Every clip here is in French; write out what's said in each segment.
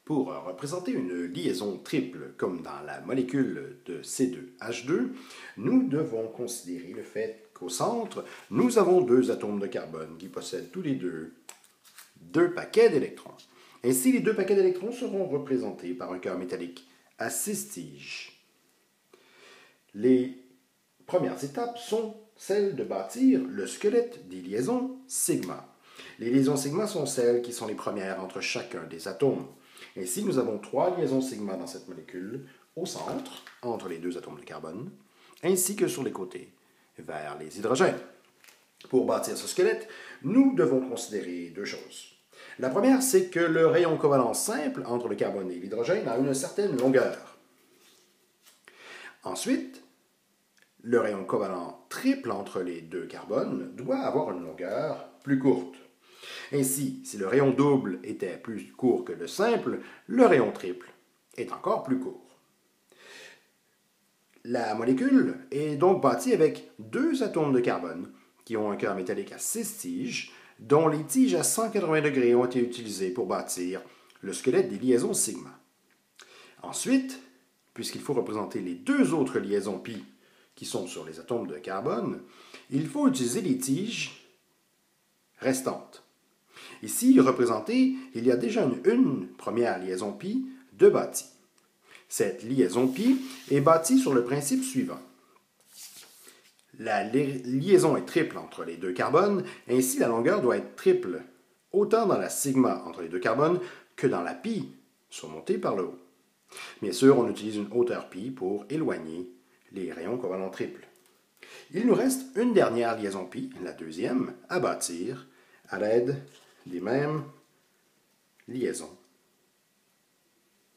Pour représenter une liaison triple comme dans la molécule de C2H2, nous devons considérer le fait qu'au centre, nous avons deux atomes de carbone qui possèdent tous les deux paquets d'électrons. Ainsi, les deux paquets d'électrons seront représentés par un cœur métallique à 6 tiges. Les premières étapes sont celles de bâtir le squelette des liaisons sigma. Les liaisons sigma sont celles qui sont les premières entre chacun des atomes. Ainsi, nous avons 3 liaisons sigma dans cette molécule, au centre, entre les deux atomes de carbone, ainsi que sur les côtés, vers les hydrogènes. Pour bâtir ce squelette, nous devons considérer deux choses. La première, c'est que le rayon covalent simple entre le carbone et l'hydrogène a une certaine longueur. Ensuite, le rayon covalent triple entre les deux carbones doit avoir une longueur plus courte. Ainsi, si le rayon double était plus court que le simple, le rayon triple est encore plus court. La molécule est donc bâtie avec deux atomes de carbone qui ont un cœur métallique à 6 tiges, dont les tiges à 180 degrés ont été utilisées pour bâtir le squelette des liaisons sigma. Ensuite, puisqu'il faut représenter les deux autres liaisons pi qui sont sur les atomes de carbone, il faut utiliser les tiges restantes. Ici, représenté, il y a déjà une première liaison pi de bâtie. Cette liaison pi est bâtie sur le principe suivant. La liaison est triple entre les deux carbones, ainsi la longueur doit être triple, autant dans la sigma entre les deux carbones que dans la pi, surmontée par le haut. Bien sûr, on utilise une hauteur pi pour éloigner les rayons covalents triples. Il nous reste une dernière liaison pi, la deuxième, à bâtir à l'aide des mêmes liaisons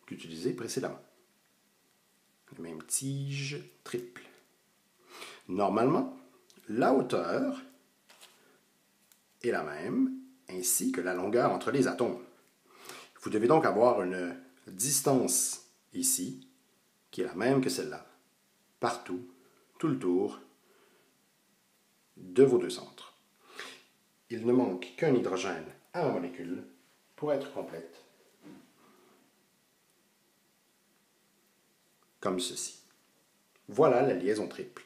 qu'utilisées précédemment. Les mêmes tiges triples. Normalement, la hauteur est la même, ainsi que la longueur entre les atomes. Vous devez donc avoir une distance ici, qui est la même que celle-là, partout, tout le tour de vos deux centres. Il ne manque qu'un hydrogène à la molécule pour être complète, comme ceci. Voilà la liaison triple.